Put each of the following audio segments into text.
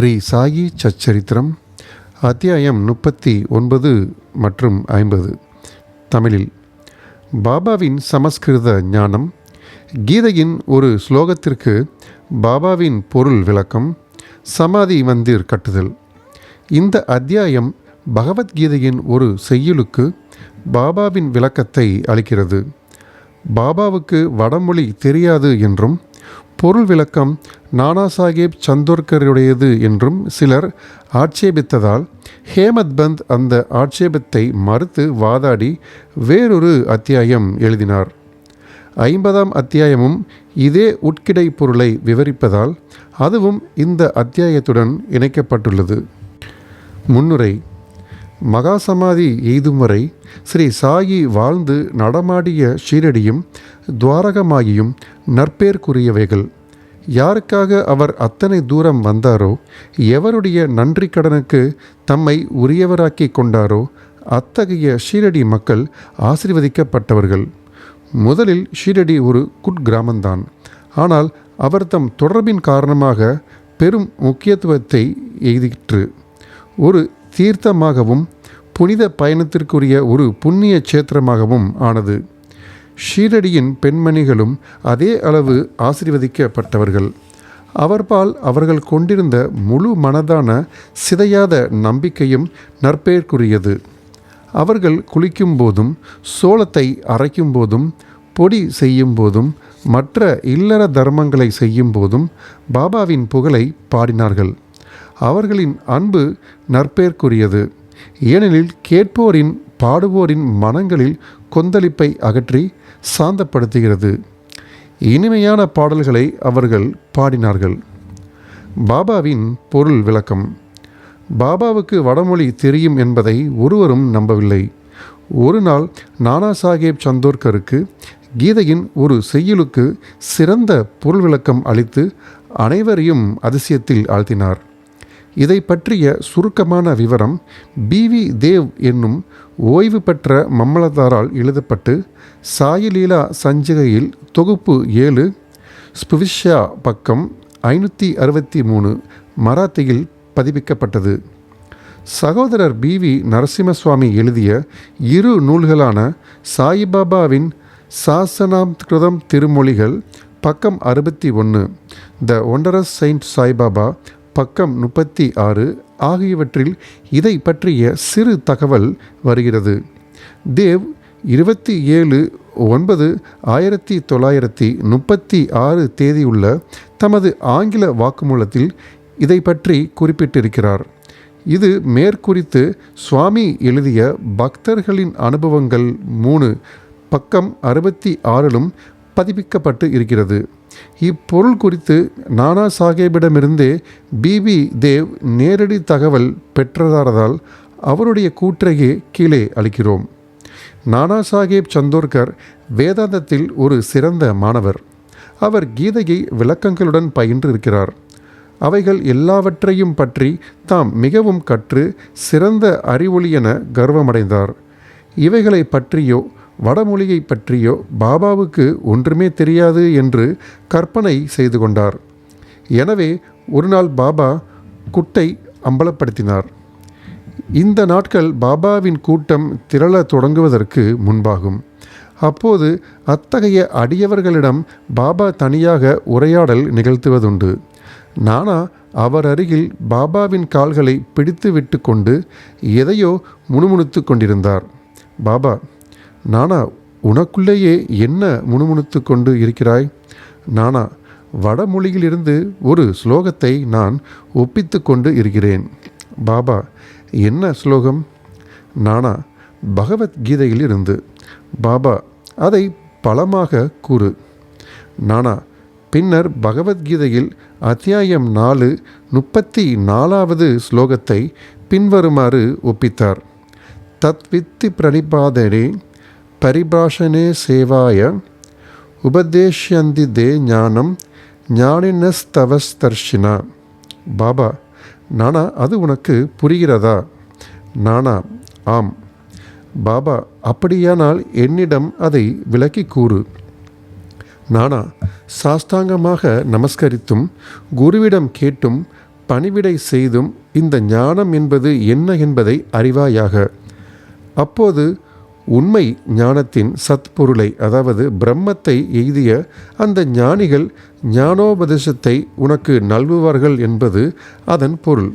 ஸ்ரீ சாயி சச்சரித்திரம் அத்தியாயம் 39 மற்றும் 50. தமிழில். பாபாவின் சமஸ்கிருத ஞானம். கீதையின் ஒரு ஸ்லோகத்திற்கு பாபாவின் பொருள் விளக்கம். சமாதி மந்திர் கட்டுதல். இந்த அத்தியாயம் பகவத்கீதையின் ஒரு செய்யுளுக்கு பாபாவின் விளக்கத்தை அளிக்கிறது. பாபாவுக்கு வடமொழி தெரியாது என்றும் பொருள் விளக்கம் நானாசாஹேப் சந்தோர்கருடையது என்றும் சிலர் ஆட்சேபித்ததால் ஹேமத்பந்த் அந்த ஆட்சேபத்தை மறுத்து வாதாடி வேறொரு அத்தியாயம் எழுதினார். 50ஆம் அத்தியாயமும் இதே உட்கிடை பொருளை விவரிப்பதால் அதுவும் இந்த அத்தியாயத்துடன் இணைக்கப்பட்டுள்ளது. முன்னுரை. மகாசமாதி எய்தும் வரை ஸ்ரீ சாயி வாழ்ந்து நடமாடிய ஷீரடியும் துவாரகமாகியும் நற்பேர்க்குரியவைகள். யாருக்காக அவர் அத்தனை தூரம் வந்தாரோ, எவருடைய நன்றி கடனுக்கு தம்மை உரியவராக்கி கொண்டாரோ, அத்தகைய ஷீரடி மக்கள் ஆசீர்வதிக்கப்பட்டவர்கள். முதலில் ஷீரடி ஒரு குட்கிராமந்தான். ஆனால் அவர் தம் தொடர்பின் காரணமாக பெரும் முக்கியத்துவத்தை எய்திற்று. ஒரு தீர்த்தமாகவும் புனித பயணத்திற்குரிய ஒரு புண்ணிய சேத்திரமாகவும் ஆனது. ஷீரடியின் பெண்மணிகளும் அதே அளவு ஆசீர்வதிக்கப்பட்டவர்கள். அவர்பால் அவர்கள் கொண்டிருந்த முழு மனதான சிதையாத நம்பிக்கையும் நற்பெயர்க்குரியது. அவர்கள் குளிக்கும் போதும், சோளத்தை அரைக்கும் போதும், பொடி செய்யும் போதும், மற்ற இல்லற தர்மங்களை செய்யும் போதும் பாபாவின் புகழை பாடினார்கள். அவர்களின் அன்பு நற்பெயர்க்குரியது. ஏனெனில் கேட்போரின் பாடுவோரின் மனங்களில் கொந்தளிப்பை அகற்றி சாந்தப்படுத்துகிறது. இனிமையான பாடல்களை அவர்கள் பாடினார்கள். பாபாவின் பொருள் விளக்கம். பாபாவுக்கு வடமொழி தெரியும் என்பதை ஒருவரும் நம்பவில்லை. ஒரு நாள் நானாசாஹேப் சந்தோர்கருக்கு கீதையின் ஒரு செய்யுளுக்கு சிறந்த பொருள் விளக்கம் அளித்து அனைவரையும் அதிசயத்தில் ஆழ்த்தினார். இதை பற்றிய சுருக்கமான விவரம் பி.வி. தேவ் என்னும் ஓய்வு பெற்ற மம்மலதாரால் எழுதப்பட்டு சாயிலீலா சஞ்சிகையில் தொகுப்பு 7 ஸ்புவிஷ்யா பக்கம் 563 மராத்தியில் பதிப்பிக்கப்பட்டது. சகோதரர் பி.வி. நரசிம்மசுவாமி எழுதிய இரு நூல்களான சாயிபாபாவின் சாசனாம்கிருதம் திருமொழிகள் பக்கம் 61, த ஒண்டரஸ் செயின்ட் சாய்பாபா பக்கம் 36 ஆகியவற்றில் இதை பற்றிய சிறு தகவல் வருகிறது. தேவ் 27/9/1936 தேதியுள்ள தமது ஆங்கில வாக்குமூலத்தில் இதை பற்றி குறிப்பிட்டிருக்கிறார். இது மேற்குறித்து சுவாமி எழுதிய பக்தர்களின் அனுபவங்கள் 3 பக்கம் 66லும் பதிப்பிக்கப்பட்டு இருக்கிறது. இப்பொருள் குறித்து நானா சாஹேபிடமிருந்தே பி.வி. தேவ் நேரடி தகவல் பெற்றதால் அவருடைய கூற்றையே கீழே அளிக்கிறோம். நானா சாஹேப் சந்தோர்கர் வேதாந்தத்தில் ஒரு சிறந்த மாணவர். அவர் கீதையை விளக்கங்களுடன் பயின்று இருக்கிறார். அவைகள் எல்லாவற்றையும் பற்றி தாம் மிகவும் கற்று சிறந்த அறிவொளி என கர்வமடைந்தார். இவைகளை பற்றியோ வடமொழியை பற்றியோ பாபாவுக்கு ஒன்றுமே தெரியாது என்று கற்பனை செய்து கொண்டார். எனவே ஒரு நாள் பாபா குட்டை அம்பலப்படுத்தினார். இந்த நாட்கள் பாபாவின் கூட்டம் திரள தொடங்குவதற்கு முன்பாகும். அப்போது அத்தகைய அடியவர்களிடம் பாபா தனியாக உரையாடல் நிகழ்த்துவதுண்டு. நானா அவர் அருகில் பாபாவின் கால்களை பிடித்து விட்டு கொண்டு எதையோ முணுமுணுத்து கொண்டிருந்தார். பாபா: நானா, உனக்குள்ளேயே என்ன முணுமுணுத்து கொண்டு இருக்கிறாய்? நானா: வடமொழியிலிருந்து ஒரு ஸ்லோகத்தை நான் ஒப்பித்து கொண்டு இருக்கிறேன். பாபா: என்ன ஸ்லோகம்? நானா: பகவத்கீதையில் இருந்து. பாபா: அதை பலமாக கூறு. நானா: பின்னர் பகவத்கீதையில் அத்தியாயம் 4 34வது ஸ்லோகத்தை பின்வருமாறு ஒப்பித்தார். தத்வித்தி பிரணிபாதனே பரிபாஷனே சேவாய உபதேஷ்யந்தி தே ஞானம் ஞானினஸ்தவஸ்தர்ஷினா. பாபா: நானா, அது உனக்கு புரிகிறதா? நானா: ஆம். பாபா: அப்படியானால் என்னிடம் அதை விளக்கி கூறு. நானா: சாஷ்டாங்கமாக நமஸ்கரித்தும் குருவிடம் கேட்டும் பணிவிடை செய்தும் இந்த ஞானம் என்பது என்ன என்பதை அறிவாயாக. அப்போது உண்மை ஞானத்தின் சத்பொருளை, அதாவது பிரம்மத்தை எய்திய அந்த ஞானிகள் ஞானோபதேசத்தை உனக்கு நல்குவார்கள் என்பது அதன் பொருள்.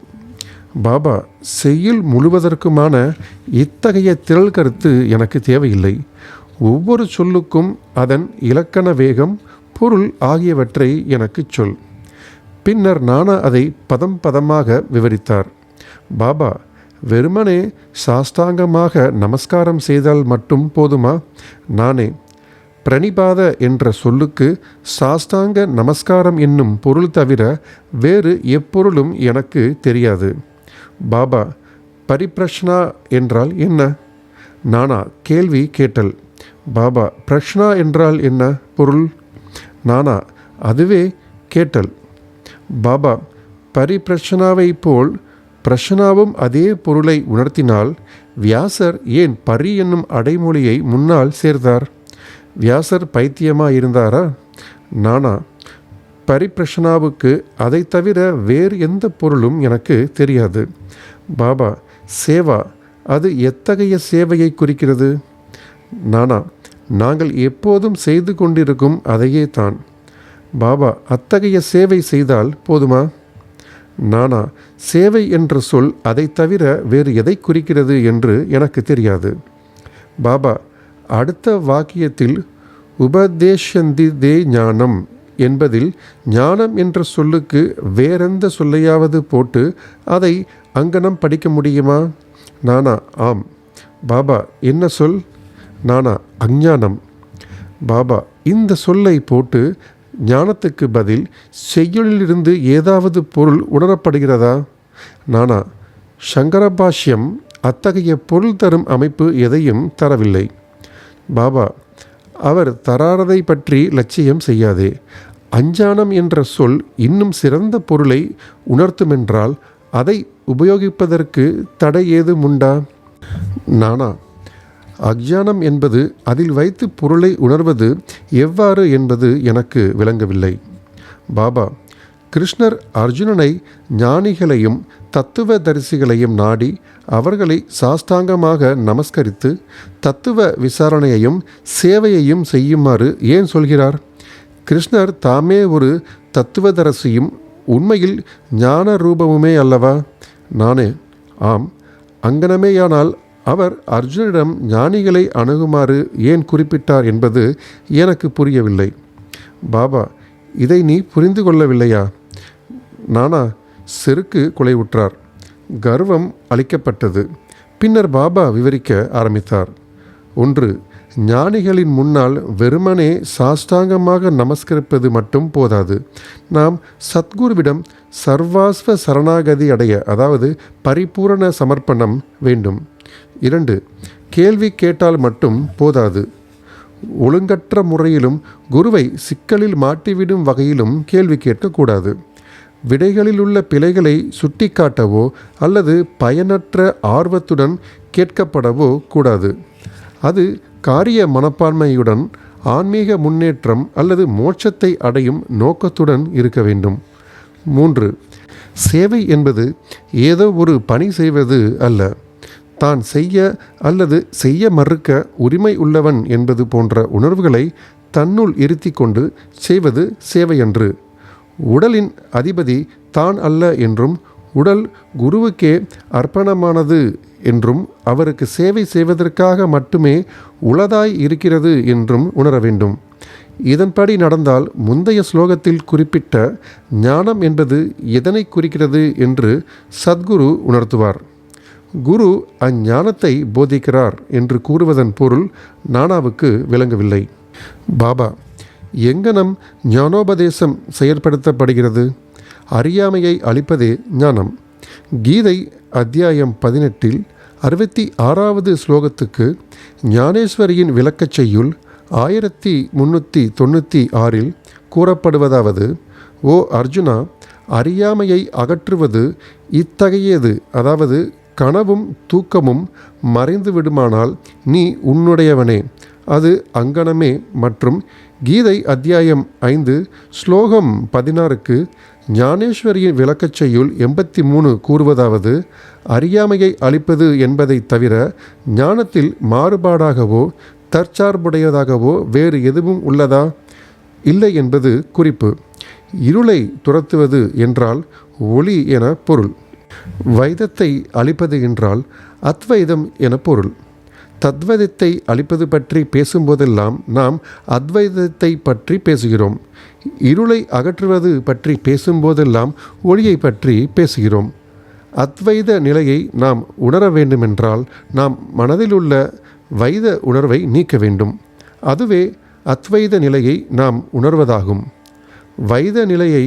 பாபா, செய்யுள் முழுவதற்குமான இத்தகைய திரள் கருத்து எனக்கு தேவையில்லை. ஒவ்வொரு சொல்லுக்கும் அதன் இலக்கண வேகம், பொருள் ஆகியவற்றை எனக்கு சொல். பின்னர் நானா அதை பதம் பதமாக விவரித்தார். பாபா, வெறுமனே சாஷ்டாங்கமாக நமஸ்காரம் செய்தால் மட்டும் போதுமா? நானே பிரணிபாத என்ற சொல்லுக்கு சாஷ்டாங்க நமஸ்காரம் என்னும் பொருள் தவிர வேறு எப்பொருளும் எனக்கு தெரியாது. பாபா, பரிப்ரஷ்னா என்றால் என்ன? நானா கேள்வி கேட்டல். பாபா, பிரஷ்னா என்றால் என்ன பொருள்? நானா அதுவே கேட்டல். பாபா, பரிப்ரஷ்னாவை போல் பிரஷ்னாவும் அதே பொருளை உணர்த்தினால் வியாசர் ஏன் பரி என்னும் அடைமொழியை முன்னால் சேர்த்தார்? வியாசர் பைத்தியமாயிருந்தாரா? நானா, பரிப்ரஷ்னாவுக்கு அதை தவிர வேறு எந்த பொருளும் எனக்கு தெரியாது. பாபா, சேவா, அது எத்தகைய சேவையை குறிக்கிறது? நானா, நாங்கள் எப்போதும் செய்து கொண்டிருக்கும் அதையே தான். பாபா, அத்தகைய சேவை செய்தால் போதுமா? நானா, சேவை என்ற சொல் அதை தவிர வேறு எதை குறிக்கிறது என்று எனக்கு தெரியாது. பாபா, அடுத்த வாக்கியத்தில் உபதேஷந்தி தே ஞானம் என்பதில் ஞானம் என்ற சொல்லுக்கு வேறெந்த சொல்லையாவது போட்டு அதை அங்கனம் படிக்க முடியுமா? நானா, ஆம். பாபா, என்ன சொல்? நானா, அஞ்ஞானம். பாபா, இந்த சொல்லை போட்டு ஞானத்துக்கு பதில் செய்யுளிலிருந்து ஏதாவது பொருள் உணரப்படுகிறதா? நானா, சங்கரபாஷ்யம் அத்தகைய பொருள் தரும் அமைப்பு எதையும் தரவில்லை. பாபா, அவர் தராரதை பற்றி லட்சியம் செய்யாதே. அஞ்ஞானம் என்ற சொல் இன்னும் சிறந்த பொருளை உணர்த்துமென்றால் அதை உபயோகிப்பதற்கு தடை ஏதும் உண்டா? நானா, அஞ்ஞானம் என்பது அதில் வைத்து பொருளை உணர்வது எவ்வாறு என்பது எனக்கு விளங்கவில்லை. பாபா, கிருஷ்ணர் அர்ஜுனனை ஞானிகளையும் தத்துவ தரிசிகளையும் நாடி அவர்களை சாஷ்டாங்கமாக நமஸ்கரித்து தத்துவ விசாரணையையும் சேவையையும் செய்யுமாறு ஏன் சொல்கிறார்? கிருஷ்ணர் தாமே ஒரு தத்துவதரசியும் உண்மையில் ஞான ரூபமுமே அல்லவா? நானே, ஆம். அங்கனமேயானால் அவர் அர்ஜுனிடம் ஞானிகளை அணுகுமாறு ஏன் குறிப்பிட்டார் என்பது எனக்கு புரியவில்லை. பாபா, இதை நீ புரிந்து கொள்ளவில்லையா? நானா, செருக்கு குலைவுற்றார். கர்வம் அளிக்கப்பட்டது. பின்னர் பாபா விவரிக்க ஆரம்பித்தார். 1. ஞானிகளின் முன்னால் வெறுமனே சாஷ்டாங்கமாக நமஸ்கரிப்பது மட்டும் போதாது. நாம் சத்குருவிடம் சர்வாஸ்வ சரணாகதி அடைய, அதாவது பரிபூரண சமர்ப்பணம் வேண்டும். 2. கேள்வி கேட்டால் மட்டும் போதாது. ஒழுங்கற்ற முறையிலும் குருவை சிக்கலில் மாட்டிவிடும் வகையிலும் கேள்வி கேட்கக்கூடாது. விடைகளில் உள்ள பிழைகளை சுட்டிக்காட்டவோ அல்லது பயனற்ற ஆர்வத்துடன் கேட்கப்படவோ கூடாது. அது காரிய மனப்பான்மையுடன் ஆன்மீக முன்னேற்றம் அல்லது மோட்சத்தை அடையும் நோக்கத்துடன் இருக்க வேண்டும். 3. சேவை என்பது ஏதோ ஒரு பணி செய்வது அல்ல. தான் செய்ய அல்லது செய்ய மறுக்க உரிமை உள்ளவன் என்பது போன்ற உணர்வுகளை தன்னுள் இருத்தி கொண்டு செய்வது சேவையன்று. உடலின் அதிபதி தான் அல்ல என்றும் உடல் குருவுக்கே அர்ப்பணமானது என்றும் அவருக்கு சேவை செய்வதற்காக மட்டுமே உளதாய் இருக்கிறது என்றும் உணர வேண்டும். இதன்படி நடந்தால் முந்தைய ஸ்லோகத்தில் குறிப்பிட்ட ஞானம் என்பது எதனை குறிக்கிறது என்று சத்குரு உணர்த்துவார். குரு அஞ்ஞானத்தை போதிக்கிறார் என்று கூறுவதன் பொருள் நானாவுக்கு விளங்கவில்லை. பாபா, எங்கனம் ஞானோபதேசம் செயற்படுத்தப்படுகிறது? அறியாமையை அளிப்பதே ஞானம். கீதை அத்தியாயம் 18 66வது ஸ்லோகத்துக்கு ஞானேஸ்வரியின் விளக்கச் செய்யுள் 1396 கூறப்படுவதாவது: ஓ அர்ஜுனா, அறியாமையை அகற்றுவது இத்தகையது, அதாவது கனவும் தூக்கமும் மறைந்து விடுமானால் நீ உன்னுடையவனே, அது அங்கனமே. மற்றும் கீதை அத்தியாயம் 5 ஸ்லோகம் 16க்கு ஞானேஸ்வரியின் விளக்கச் செய்யுள் 83 கூறுவதாவது, அறியாமையை அளிப்பது என்பதை தவிர ஞானத்தில் மாறுபாடாகவோ தற்சார்புடையதாகவோ வேறு எதுவும் உள்ளதா? இல்லை என்பது குறிப்பு. இருளை துரத்துவது என்றால் ஒளி என பொருள். வைதத்தை அளிப்பது என்றால் அத்வைதம் என பொருள். தத்வைதத்தை அளிப்பது பற்றி பேசும்போதெல்லாம் நாம் அத்வைதத்தை பற்றி பேசுகிறோம். இருளை அகற்றுவது பற்றி பேசும்போதெல்லாம் ஒளியை பற்றி பேசுகிறோம். அத்வைத நிலையை நாம் உணர வேண்டுமென்றால் நாம் மனதிலுள்ள வைத உணர்வை நீக்க வேண்டும். அதுவே அத்வைத நிலையை நாம் உணர்வதாகும். வைத நிலையை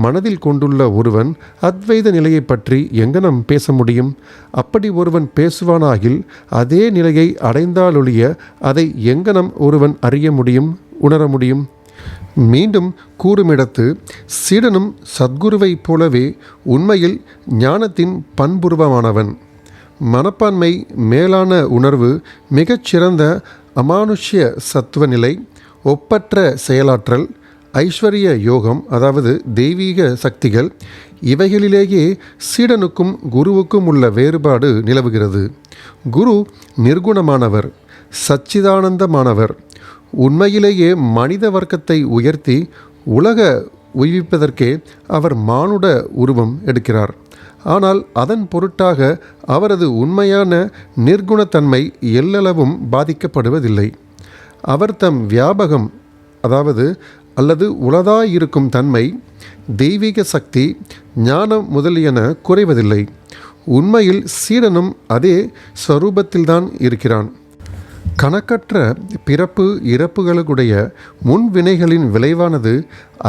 மனதில் கொண்டுள்ள ஒருவன் அத்வைத நிலையை பற்றி எங்கனம் பேச முடியும்? அப்படி ஒருவன் பேசுவானாகில் அதே நிலையை அடைந்தாலொழிய அதை எங்கனம் ஒருவன் அறிய முடியும், உணர முடியும்? மீண்டும் கூறுமிடத்து, சீடனும் சத்குருவைப் போலவே உண்மையில் ஞானத்தின் பண்புருவமானவன். மனப்பான்மை, மேலான உணர்வு, மிகச்சிறந்த அமானுஷ்ய சத்துவநிலை, ஒப்பற்ற செயலாற்றல், ஐஸ்வர்ய யோகம், அதாவது தெய்வீக சக்திகள், இவைகளிலேயே சீடனுக்கும் குருவுக்கும் உள்ள வேறுபாடு நிலவுகிறது. குரு நிர்குணமானவர், சச்சிதானந்தமானவர். உண்மையிலேயே மனித வர்க்கத்தை உயர்த்தி உலக உய்விப்பதற்கே அவர் மானுட உருவம் எடுக்கிறார். ஆனால் அதன் பொருட்டாக அவரது உண்மையான நிர்குணத்தன்மை எல்லளவும் பாதிக்கப்படுவதில்லை. அவர் தம் வியாபகம் அல்லது உளதாயிருக்கும் தன்மை, தெய்வீக சக்தி, ஞானம் முதலியன குறைவதில்லை. உண்மையில் சீடனும் அதே ஸ்வரூபத்தில்தான் இருக்கிறான். கணக்கற்ற பிறப்பு இறப்புகளுடைய முன்வினைகளின் விளைவானது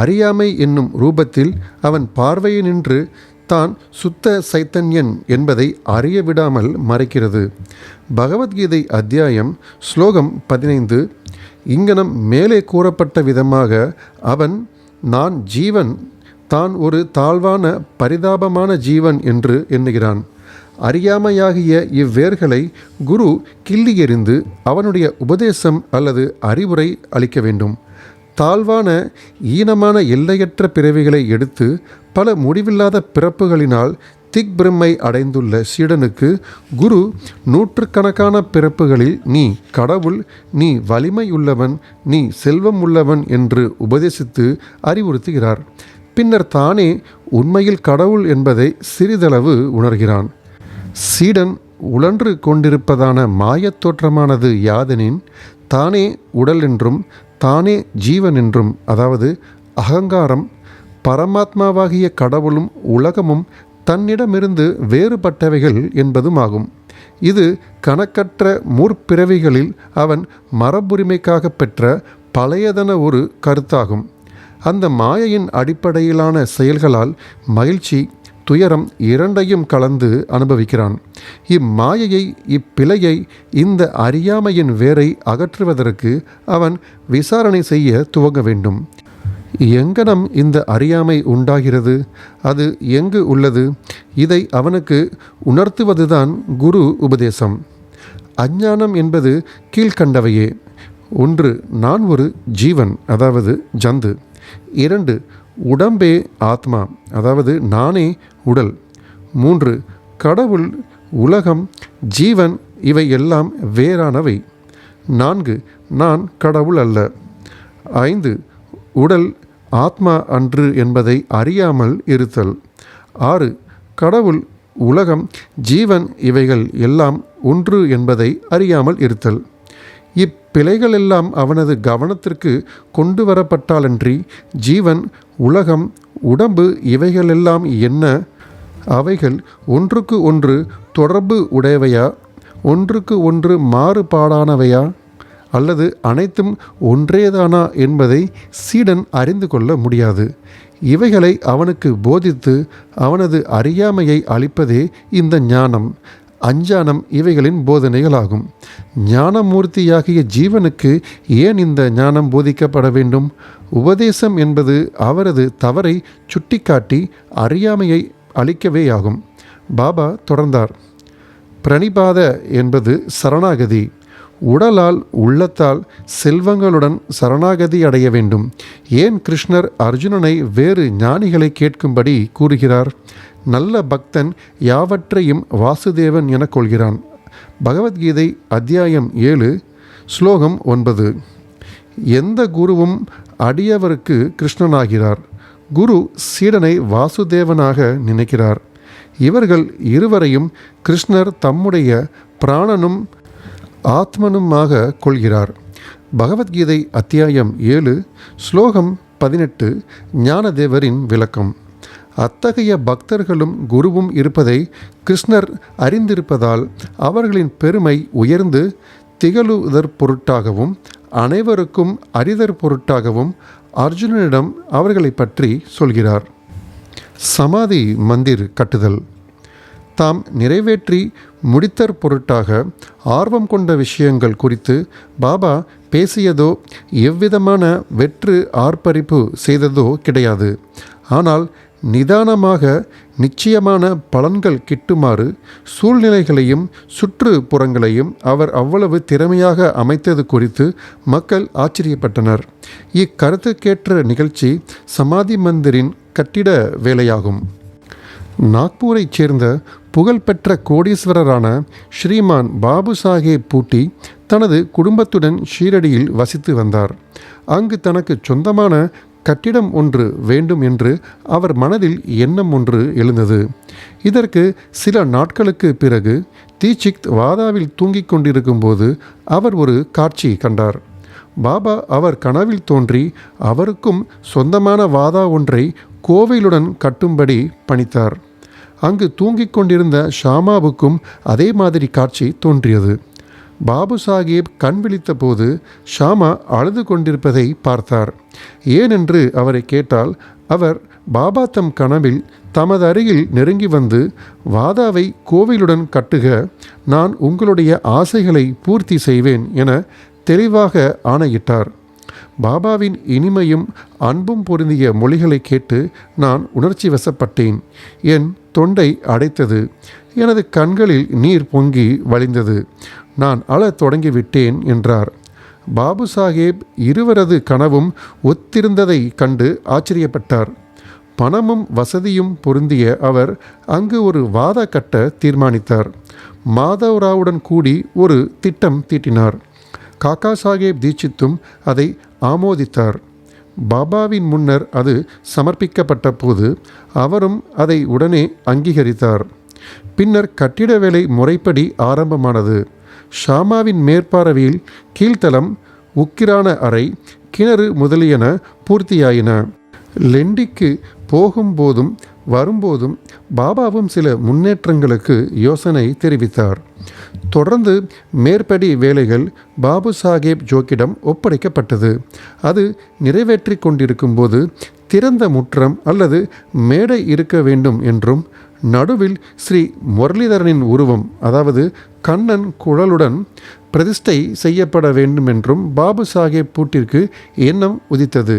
அறியாமை என்னும் ரூபத்தில் அவன் பார்வையினின்று தான் சுத்த சைத்தன்யன் என்பதை அறிய விடாமல் மறைக்கிறது. பகவத்கீதை அத்தியாயம் ஸ்லோகம் 15 இங்கனம் மேலே கூறப்பட்ட விதமாக அவன் நான் ஜீவன், தான் ஒரு தாழ்வான பரிதாபமான ஜீவன் என்று எண்ணுகிறான். அறியாமையாகிய இவ்வேர்களை குரு கிள்ளி எறிந்து அவனுடைய உபதேசம் அல்லது அறிவுரை அளிக்க வேண்டும். தாழ்வான ஈனமான எல்லையற்ற பிறவிகளை எடுத்து பல முடிவில்லாத பிறப்புகளினால் திக்பிரமை அடைந்துள்ள சீடனுக்கு குரு நூற்றுக்கணக்கான பிறப்புகளில் நீ கடவுள், நீ வலிமை உள்ளவன், நீ செல்வம் உள்ளவன் என்று உபதேசித்து அறிவுறுத்துகிறார். பின்னர் தானே உண்மையில் கடவுள் என்பதை சிறிதளவு உணர்கிறான். சீடன் உழன்று கொண்டிருப்பதான மாயத் தோற்றமானது யாதெனின், தானே உடல் என்றும் தானே ஜீவன் என்றும், அதாவது அகங்காரம், பரமாத்மாவாகிய கடவுளும் உலகமும் தன்னிடமிருந்து வேறுபட்டவைகள் என்பதும் ஆகும். இது கணக்கற்ற முற்பிறவிகளில் அவன் மரபுரிமைக்காக பெற்ற பழையதன ஒரு கருத்தாகும். அந்த மாயையின் அடிப்படையிலான செயல்களால் மகிழ்ச்சி, துயரம் இரண்டையும் கலந்து அனுபவிக்கிறான். இம்மாயையை, இப்பிழையை, இந்த அறியாமையின் வேரை அகற்றுவதற்கு அவன் விசாரணை செய்ய துவங்க வேண்டும். எங்கனம் இந்த அறியாமை உண்டாகிறது? அது எங்கு உள்ளது? இதை அவனுக்கு உணர்த்துவதுதான் குரு உபதேசம். அஞ்ஞானம் என்பது கீழ்கண்டவையே: 1. நான் ஒரு ஜீவன், அதாவது ஜந்து. 2. உடம்பே ஆத்மா, அதாவது நானே உடல். 3. கடவுள், உலகம், ஜீவன் இவை எல்லாம் வேறானவை. 4. நான் கடவுள் அல்ல. 5. உடல் ஆத்மா அன்று என்பதை அறியாமல் இருத்தல். 6. கடவுள், உலகம், ஜீவன் இவைகள் எல்லாம் ஒன்று என்பதை அறியாமல் இருத்தல். இப்பிழைகளெல்லாம் அவனது கவனத்திற்கு கொண்டு வரப்பட்டாலன்றி ஜீவன், உலகம், உடம்பு இவைகளெல்லாம் என்ன? அவைகள் ஒன்றுக்கு ஒன்று தொடர்பு உடையவையா? ஒன்றுக்கு ஒன்று மாறுபாடானவையா? அல்லது அனைத்தும் ஒன்றேதானா என்பதை சீடன் அறிந்து கொள்ள முடியாது. இவைகளை அவனுக்கு போதித்து அவனது அறியாமையை அளிப்பதே இந்த ஞானம், அஞ்ஞானம் இவைகளின் போதனைகளாகும். ஞானமூர்த்தியாகிய ஜீவனுக்கு ஏன் இந்த ஞானம் போதிக்கப்பட வேண்டும்? உபதேசம் என்பது அவரது தவறை சுட்டிக்காட்டி அறியாமையை அளிக்கவேயாகும். பாபா தொடர்ந்தார். பிரணிபாத என்பது சரணாகதி. உடலால் உள்ளத்தால் செல்வங்களுடன் சரணாகதி அடைய வேண்டும். ஏன் கிருஷ்ணர் அர்ஜுனனை வேறு ஞானிகளை கேட்கும்படி கூறுகிறார்? நல்ல பக்தன் யாவற்றையும் வாசுதேவன் என கொள்கிறான். பகவத்கீதை அத்தியாயம் 7 ஸ்லோகம் 9. எந்த குருவும் அடியவருக்கு கிருஷ்ணனாகிறார். குரு சீடனை வாசுதேவனாக நினைக்கிறார். இவர்கள் இருவரையும் கிருஷ்ணர் தம்முடைய பிராணனும் ஆத்மனுமாக கொள்கிறார். பகவத்கீதை அத்தியாயம் 7 ஸ்லோகம் 18 ஞானதேவரின் விளக்கம். அத்தகைய பக்தர்களும் குருவும் இருப்பதை கிருஷ்ணர் அறிந்திருப்பதால் அவர்களின் பெருமை உயர்ந்து திகழுதற் பொருட்டாகவும் அனைவருக்கும் அறிதற் பொருட்டாகவும் அர்ஜுனனிடம் அவர்களை பற்றி சொல்கிறார். சமாதி மந்திர் கட்டுதல். தாம் நிறைவேற்றி முடித்தற் பொருட்டாக ஆர்வம் கொண்ட விஷயங்கள் குறித்து பாபா பேசியதோ எவ்விதமான வெற்று ஆர்ப்பரிப்பு செய்ததோ கிடையாது. ஆனால் நிதானமாக நிச்சயமான பலன்கள் கிட்டுமாறு சூழ்நிலைகளையும் சுற்றுப்புறங்களையும் அவர் அவ்வளவு திறமையாக அமைத்தது குறித்து மக்கள் ஆச்சரியப்பட்டனர். இக்கருத்துக்கேற்ற நிகழ்ச்சி சமாதி மந்திரின் கட்டிட வேலையாகும். நாக்பூரைச் சேர்ந்த புகழ்பெற்ற கோடீஸ்வரரான ஸ்ரீமான் பாபு சாஹேப் பூட்டி தனது குடும்பத்துடன் ஷீரடியில் வசித்து வந்தார். அங்கு தனக்கு சொந்தமான கட்டிடம் ஒன்று வேண்டும் என்று அவர் மனதில் எண்ணம் ஒன்று எழுந்தது. இதற்கு சில நாட்களுக்கு பிறகு தீட்சித் வாதாவில் தூங்கிக் கொண்டிருக்கும் போது அவர் ஒரு காட்சி கண்டார். பாபா அவர் கனவில் தோன்றி அவருக்கும் சொந்தமான வாதா ஒன்றை கோவிலுடன் கட்டும்படி பணித்தார். அங்கு தூங்கிக் கொண்டிருந்த ஷாமாவுக்கும் அதே மாதிரி காட்சி தோன்றியது. பாபு சாஹேப் கண் விழித்த போது ஷாமா அழுது கொண்டிருப்பதை பார்த்தார். ஏனென்று அவரை கேட்டால் அவர் பாபா தம் கனவில் தமது அருகில் நெருங்கி வந்து வாதாவை கோவிலுடன் கட்டுக, நான் உங்களுடைய ஆசைகளை பூர்த்தி செய்வேன் என தெளிவாக ஆணையிட்டார். பாபாவின் இனிமையும் அன்பும் பொருந்திய மொழிகளை கேட்டு நான் உணர்ச்சி வசப்பட்டேன். என் தொண்டை அடைத்தது. எனது கண்களில் நீர் பொங்கி வழிந்தது. நான் அழத் தொடங்கிவிட்டேன் என்றார். பாபு சாஹேப் இருவரது கனவும் ஒத்திருந்ததை கண்டு ஆச்சரியப்பட்டார். பணமும் வசதியும் பொருந்திய அவர் அங்கு ஒரு வாதா கட்ட தீர்மானித்தார். மாதவராவுடன் கூடி ஒரு திட்டம் தீட்டினார். காக்கா சாஹேப் தீட்சித்தும் அதை ஆமோதித்தார். பாபாவின் முன்னர் அது சமர்ப்பிக்கப்பட்ட போது அவரும் அதை உடனே அங்கீகரித்தார். பின்னர் கட்டிட வேலை முறைப்படி ஆரம்பமானது. ஷாமாவின் மேற்பார்வையில் கீழ்த்தளம், உக்கிரான அறை, கிணறு முதலியன பூர்த்தியாயின. லெண்டிக்கு போகும்போதும் வரும்போதும் பாபாவும் சில முன்னேற்றங்களுக்கு யோசனை தெரிவித்தார். தொடர்ந்து மேற்படி வேலைகள் பாபு சாஹேப் ஜோக்கிடம் ஒப்படைக்கப்பட்டது. அது நிறைவேற்றி கொண்டிருக்கும் போது திறந்த முற்றம் அல்லது மேடை இருக்க வேண்டும் என்றும் நடுவில் ஸ்ரீ முரளிதரனின் உருவம், அதாவது கண்ணன் குழலுடன் பிரதிஷ்டை செய்யப்பட வேண்டும் என்றும் பாபு சாஹேப் பூட்டிற்கு எண்ணம் உதித்தது.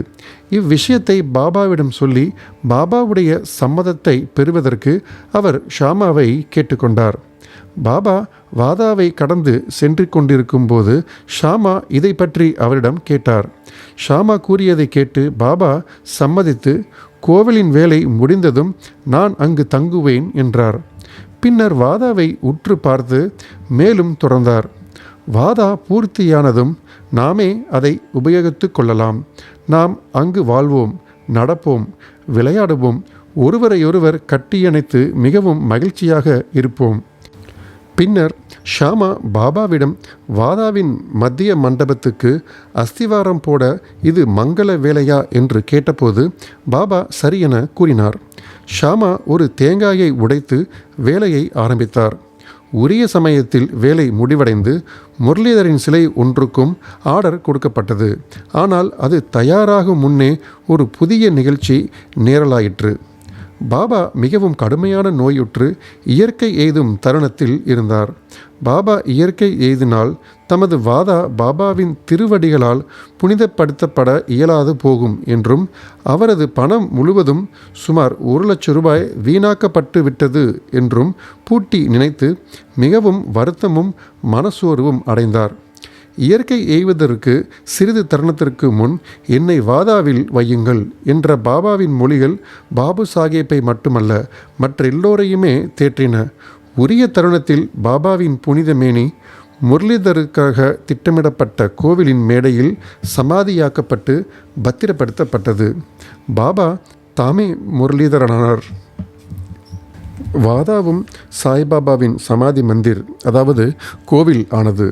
இவ்விஷயத்தை பாபாவிடம் சொல்லி பாபாவுடைய சம்மதத்தை பெறுவதற்கு அவர் ஷாமாவை கேட்டுக்கொண்டார். பாபா வாதாவை கடந்து சென்று கொண்டிருக்கும் போது ஷாமா இதை பற்றி அவரிடம் கேட்டார். ஷாமா கூறியதை கேட்டு பாபா சம்மதித்து கோவிலின் வேலை முடிந்ததும் நான் அங்கு தங்குவேன் என்றார். பின்னர் வாதாவை உற்று பார்த்து மேலும் தொடர்ந்தார். வாதா பூர்த்தியானதும் நாமே அதை உபயோகித்து கொள்ளலாம். நாம் அங்கு வாழ்வோம், நடப்போம், விளையாடுவோம், ஒருவரையொருவர் கட்டியணைத்து மிகவும் மகிழ்ச்சியாக இருப்போம். பின்னர் ஷாமா பாபாவிடம் வாதாவின் மத்திய மண்டபத்துக்கு அஸ்திவாரம் போட இது மங்கள வேலையா என்று கேட்டபோது பாபா சரியென கூறினார். ஷாமா ஒரு தேங்காயை உடைத்து வேலையை ஆரம்பித்தார். உரிய சமயத்தில் வேலை முடிவடைந்து முரளிதரின் சிலை ஒன்றுக்கும் ஆர்டர் கொடுக்கப்பட்டது. ஆனால் அது தயாராகும் முன்னே ஒரு புதிய நிகழ்ச்சி நேரலாயிற்று. பாபா மிகவும் கடுமையான நோயுற்று இயற்கை எய்தும் தருணத்தில் இருந்தார். பாபா இயற்கை எய்தினால் தமது வாதா பாபாவின் திருவடிகளால் புனிதப்படுத்தப்பட இயலாது போகும் என்றும் அவரது பணம் முழுவதும் சுமார் 1,00,000 ரூபாய் வீணாக்கப்பட்டு விட்டது என்றும் பூட்டி நினைத்து மிகவும் வருத்தமும் மனசோர்வும் அடைந்தார். இயற்கை எய்வதற்கு சிறிது தருணத்திற்கு முன் என்னை வாதாவில் வையுங்கள் என்ற பாபாவின் மொழிகள் பாபு சாஹேப்பை மட்டுமல்ல மற்ற எல்லோரையுமே தேற்றின. உரிய தருணத்தில் பாபாவின் புனித மேனி முரளிதருக்காக திட்டமிடப்பட்ட கோவிலின் மேடையில் சமாதியாக்கப்பட்டு பத்திரப்படுத்தப்பட்டது. பாபா தாமே முரளிதரனானார். வாதாவும் சாய்பாபாவின் சமாதி மந்திர் அதாவது கோவில் ஆனது.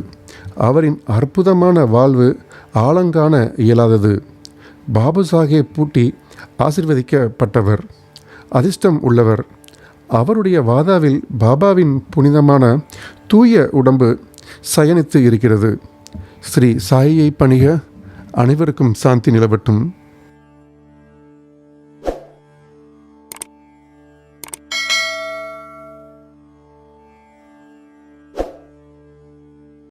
அவரின் அற்புதமான வாழ்வு ஆழங்காண இயலாதது. பாபு சாஹேப் பூட்டி ஆசிர்வதிக்கப்பட்டவர், அதிர்ஷ்டம் உள்ளவர். அவருடைய வாதாவில் பாபாவின் புனிதமான தூய உடம்பு சயனித்து இருக்கிறது. ஸ்ரீ சாயியை பணிக. அனைவருக்கும் சாந்தி நிலவட்டும்.